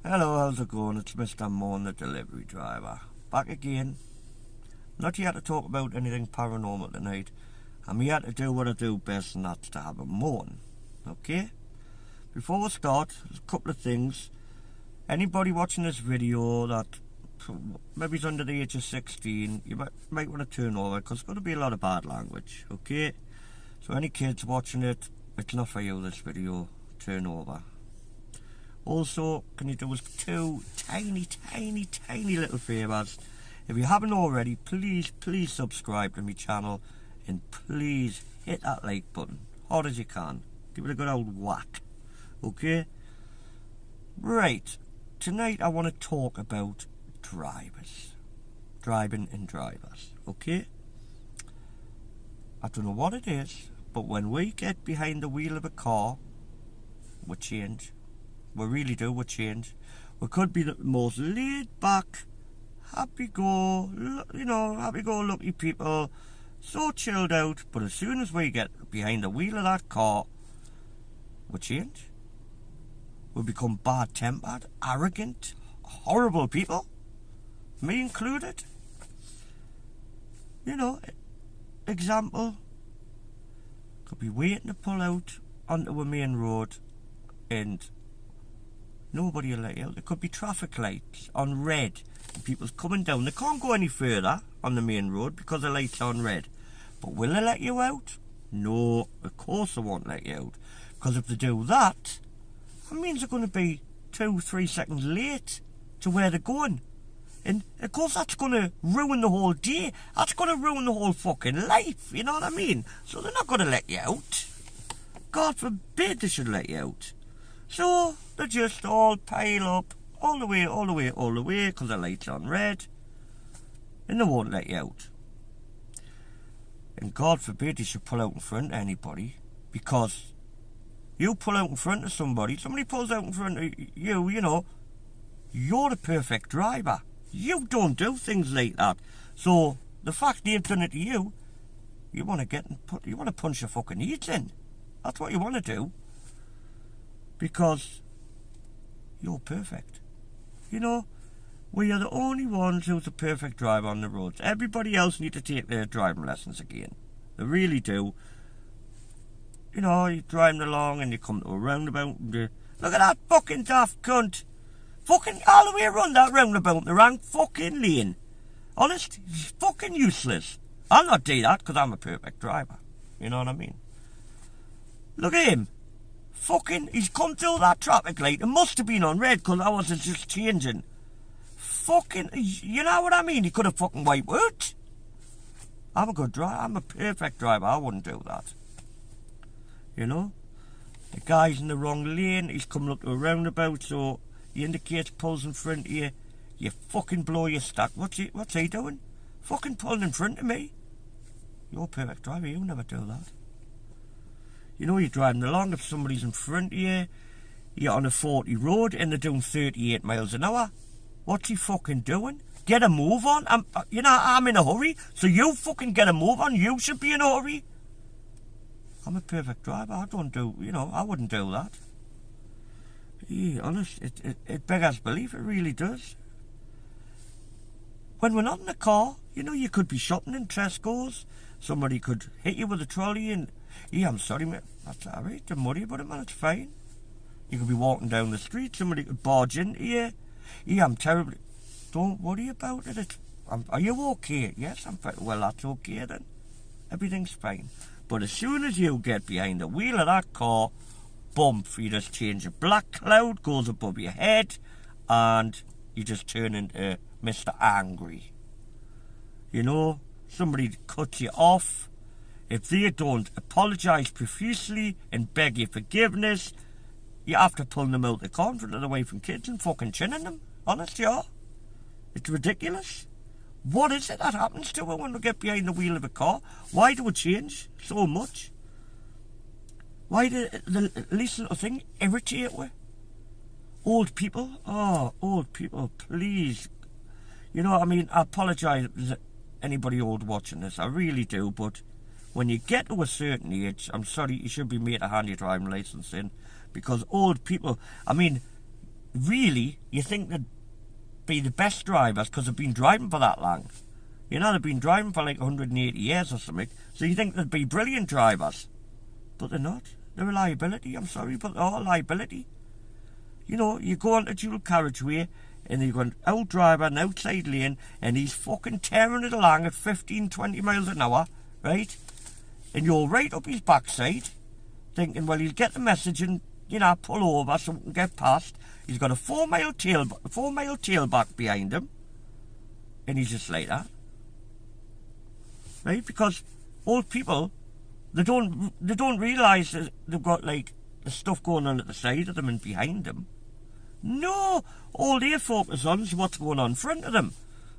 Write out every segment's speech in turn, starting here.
Hello, how's it going? It's Mr. Moan, the delivery driver. Back again. Not here to talk about anything paranormal tonight. I'm here to do what I do best, and that's to have a moan. Okay? Before we start, there's a couple of things. Anybody watching this video that maybe is under the age of 16, you might want to turn over, because there's going to be a lot of bad language. Okay? So any kids watching it, it's not for you, this video. Turn over. Also, can you do us two tiny little favours? If you haven't already, please subscribe to my channel, and please hit that like button hard as you can. Give it a good old whack. Okay? Right. Tonight I want to talk about drivers. Driving and drivers. Okay? I don't know what it is, but when we get behind the wheel of a car, we change. We really do, we change. We could be the most laid back, happy-go-lucky people, so chilled out, but as soon as we get behind the wheel of that car, we change. We become bad-tempered, arrogant, horrible people, me included. Example, could be waiting to pull out onto a main road and nobody will let you out. There could be traffic lights on red and people's coming down. They can't go any further on the main road because the lights are on red. But will they let you out? No, of course they won't let you out. Because if they do that, that means they're going to be 2-3 seconds late to where they're going. And of course that's going to ruin the whole day. That's going to ruin the whole fucking life, you know what I mean? So they're not going to let you out. God forbid they should let you out. So they just all pile up all the way, because the light's on red, and they won't let you out. And God forbid you should pull out in front of anybody, because you pull out in front of somebody pulls out in front of you, you're the perfect driver. You don't do things like that. So the fact they've done it to you, you want to punch your fucking heads in. That's what you want to do. Because you're perfect. We are the only ones who's a perfect driver on the roads. Everybody else need to take their driving lessons again. They really do. You're driving along and you come to a roundabout and look at that fucking daft cunt. Fucking all the way around that roundabout in the wrong fucking lane. Honest, he's fucking useless. I'll not do that because I'm a perfect driver. You know what I mean? Look at him. Fucking, he's come through that traffic light. It must have been on red because I wasn't just changing. Fucking, you know what I mean? He could have fucking wiped out. I'm a good driver. I'm a perfect driver. I wouldn't do that. The guy's in the wrong lane. He's coming up to a roundabout, so he indicates, pulls in front of you. You fucking blow your stack. What's he doing? Fucking pulling in front of me. You're a perfect driver. You'll never do that. You're driving along, if somebody's in front of you, you're on a 40 road and they're doing 38 miles an hour. What's he fucking doing? Get a move on. I'm in a hurry, so you fucking get a move on. You should be in a hurry. I'm a perfect driver. I wouldn't do that. Honest, it beggars belief, it really does. When we're not in the car, you could be shopping in Tesco's. Somebody could hit you with a trolley and, I'm sorry, mate. That's alright. Don't worry about it, man. It's fine. You could be walking down the street. Somebody could barge into you. I'm terribly... Don't worry about it. Are you okay? Yes, I'm fine. Well, that's okay then. Everything's fine. But as soon as you get behind the wheel of that car, bump, you just change. A black cloud goes above your head, and you just turn into Mr. Angry. Somebody cuts you off. If they don't apologise profusely and beg your forgiveness, you have to pull them out the car in front of the wife and kids and fucking chinning them. Honest, yeah. It's ridiculous. What is it that happens to us when we get behind the wheel of a car? Why do we change so much? Why do the least little thing irritate we? Old people? Oh, old people, please. I apologise to anybody old watching this. I really do, but when you get to a certain age, I'm sorry, you should be made to hand your driving licence in, because old people, really, you think they'd be the best drivers because they've been driving for that long. You know, they've been driving for like 180 years or something, so you think they'd be brilliant drivers. But they're not. They're a liability, I'm sorry, but they're all a liability. You know, you go on a dual carriageway, and you've got an out driver, an outside lane, and he's fucking tearing it along at 15, 20 miles an hour, right? And you're right up his backside, thinking, well, he'll get the message and, you know, pull over so we can get past. He's got a 4 mile tailback behind him, and he's just like that, right? Because old people, they don't realise that they've got like the stuff going on at the side of them and behind them. No, all they focus on is what's going on in front of them.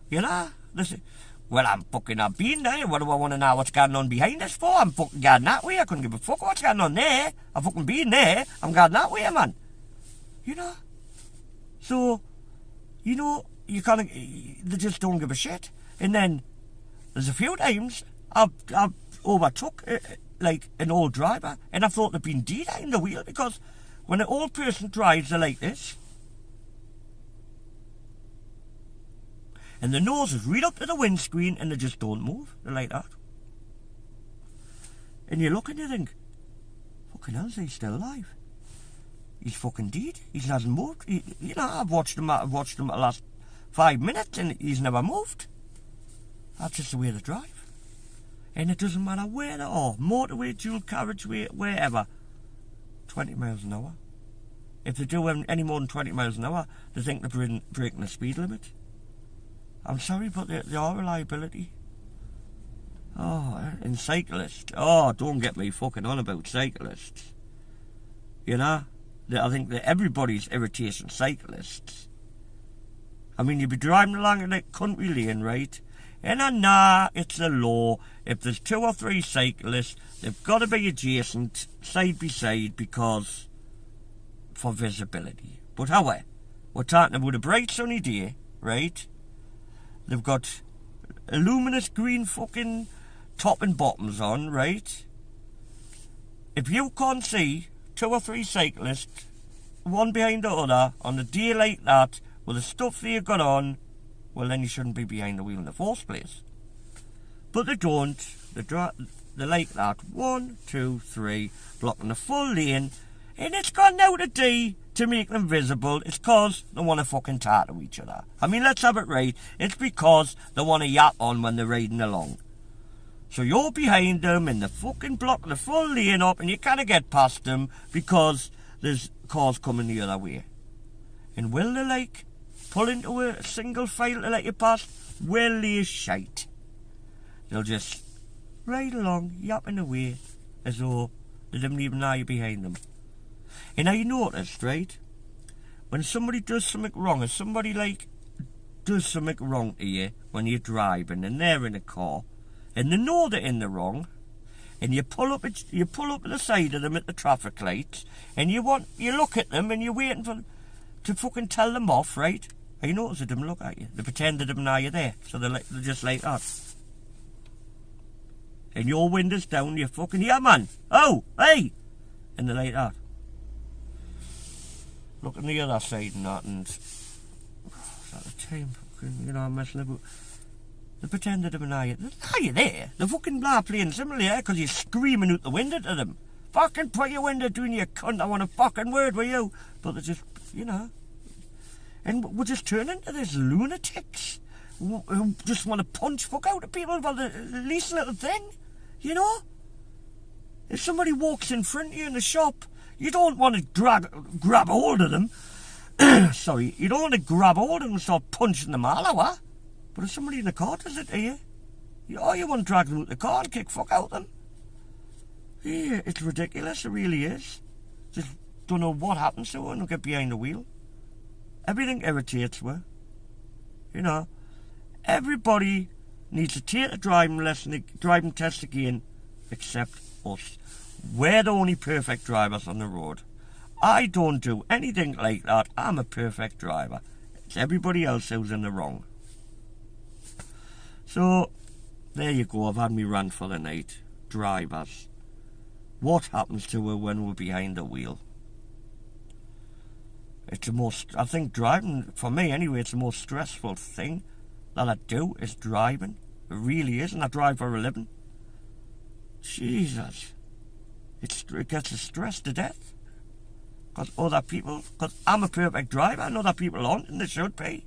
You know, they say, well, I've been there. What do I want to know what's going on behind us for? I'm fucking going that way. I couldn't give a fuck what's going on there. I've fucking been there. I'm going that way, man. You know? So, you know, you can't, they just don't give a shit. And then, there's a few times I've overtook, like, an old driver, and I thought they'd been dead behind the wheel, because when an old person drives, they're like this. And the nose is right up to the windscreen, and they just don't move. They're like that. And you look and you think, fucking hell, is he still alive? He's fucking dead. He hasn't moved. You know, I've watched him the last 5 minutes, and he's never moved. That's just the way they drive. And it doesn't matter where they are, motorway, dual carriageway, wherever, 20 miles an hour. If they do any more than 20 miles an hour, they think they're breaking the speed limit. I'm sorry, but they are a liability. Oh, and cyclists. Oh, don't get me fucking on about cyclists. You know, I think that everybody's irritating cyclists. I mean, you'd be driving along in a country lane, right? And nah, it's a law. If there's 2 or 3 cyclists, they've got to be adjacent, side by side, because for visibility. But however, we're talking about a bright sunny day, right? They've got a luminous green fucking top and bottoms on, right? If you can't see 2 or 3 cyclists, one behind the other, on a day like that, with the stuff they've got on, well, then you shouldn't be behind the wheel in the first place. But they don't. They're like that. 1, 2, 3, blocking the full lane, and it's gone out of D to make them visible. It's because they want to fucking tattoo each other. I mean, let's have it right. It's because they want to yap on when they're riding along. So you're behind them, and they fucking block the full lane up, and you can't get past them because there's cars coming the other way. And will they, like, pull into a single file to let you pass? Well, they're shite. They'll just ride along, yapping away, as though they didn't even know you're behind them. And I noticed, right, when somebody does something wrong, if somebody, like, does something wrong to you when you're driving and they're in a car, and they know they're in the wrong, and you pull up at the side of them at the traffic lights, and you look at them and you're waiting to fucking tell them off, right? I notice they didn't look at you. They pretend they didn't know you're there, so they're just like that. And your window's down, you're fucking, yeah, man. Oh, hey! And they're like that. Look on the other side and that, and at the time, fucking, you know, I'm messing about. They pretend they didn't know you. They know you're there. They're fucking playing similar, because you're screaming out the window to them. Fucking put your window down, you cunt. I want a fucking word with you. But they just, you know. And we just turn into these lunatics who just want to punch fuck out of people for the least little thing, you know? If somebody walks in front of you in the shop, you don't want to grab hold of them. Sorry, you don't want to grab hold of them and start punching them all over. But if somebody in the car does it to you, you want to drag them out the car and kick fuck out them. Yeah, it's ridiculous, it really is. Just don't know what happens to when they get behind the wheel. Everything irritates me. You know, everybody needs to take a driving test again, except us. We're the only perfect drivers on the road. I don't do anything like that. I'm a perfect driver. It's everybody else who's in the wrong. So, there you go. I've had me rant for the night. Drivers. What happens to her when we're behind the wheel? It's the most, I think driving, for me anyway, it's the most stressful thing that I do is driving. It really is, and I drive for a living. Jesus. It gets us stressed to death. Because I'm a perfect driver, and other people aren't, and they should be.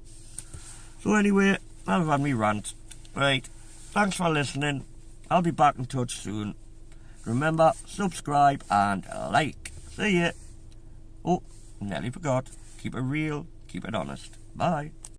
So anyway, I've had me rant. Right, thanks for listening. I'll be back in touch soon. Remember, subscribe and like. See ya. Oh, nearly forgot. Keep it real, keep it honest. Bye.